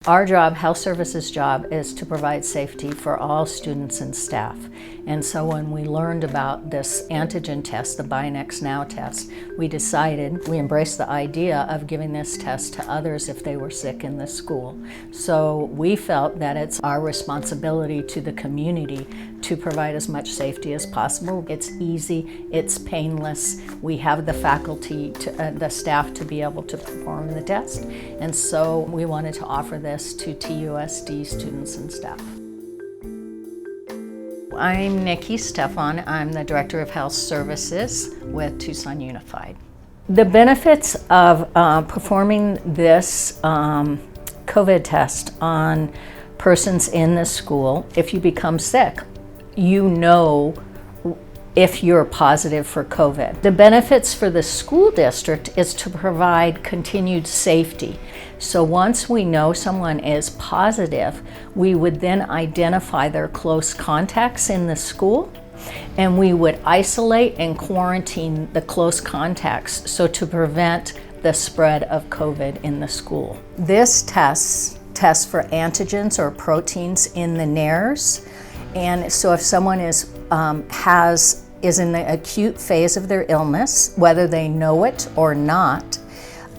Our job, health services job, is to provide safety for all students and staff. And so when we learned about this antigen test, the Buy Next Now test, we embraced the idea of giving this test to others if they were sick in the school. So we felt that it's our responsibility to the community to provide as much safety as possible. It's easy, it's painless. We have the faculty, the staff to be able to perform the test. And so we wanted to offer this to TUSD students and staff. I'm Nikki Stefan. I'm the Director of Health Services with Tucson Unified. The benefits of performing this COVID test on persons in the school, if you become sick, you know if you're positive for COVID. The benefits for the school district is to provide continued safety. So once we know someone is positive, we would then identify their close contacts in the school, and we would isolate and quarantine the close contacts so to prevent the spread of COVID in the school. This tests for antigens or proteins in the nares. And so if someone is in the acute phase of their illness, whether they know it or not,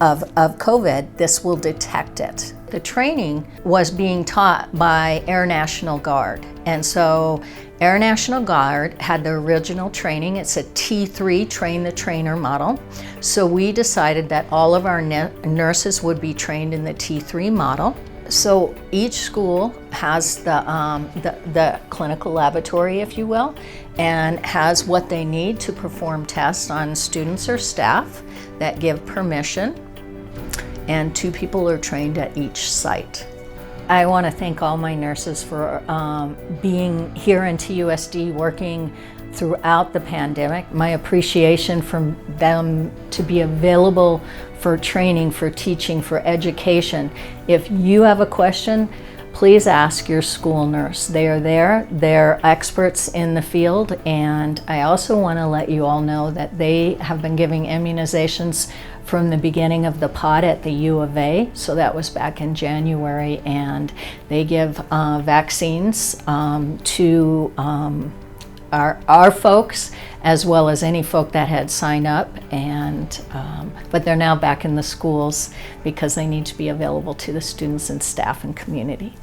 of COVID, this will detect it. The training was being taught by Air National Guard. And so Air National Guard had the original training. It's a T3, train the trainer model. So we decided that all of our nurses would be trained in the T3 model. So each school has the clinical laboratory, if you will, and has what they need to perform tests on students or staff that give permission, and 2 people are trained at each site. I want to thank all my nurses for being here in TUSD, working throughout the pandemic. My appreciation from them to be available for training, for teaching, for education. If you have a question, please ask your school nurse. They are there, they're experts in the field, and I also want to let you all know that they have been giving immunizations from the beginning of the pod at the U of A, so that was back in January, and they give vaccines to our folks, as well as any folk that had signed up, and but they're now back in the schools because they need to be available to the students and staff and community.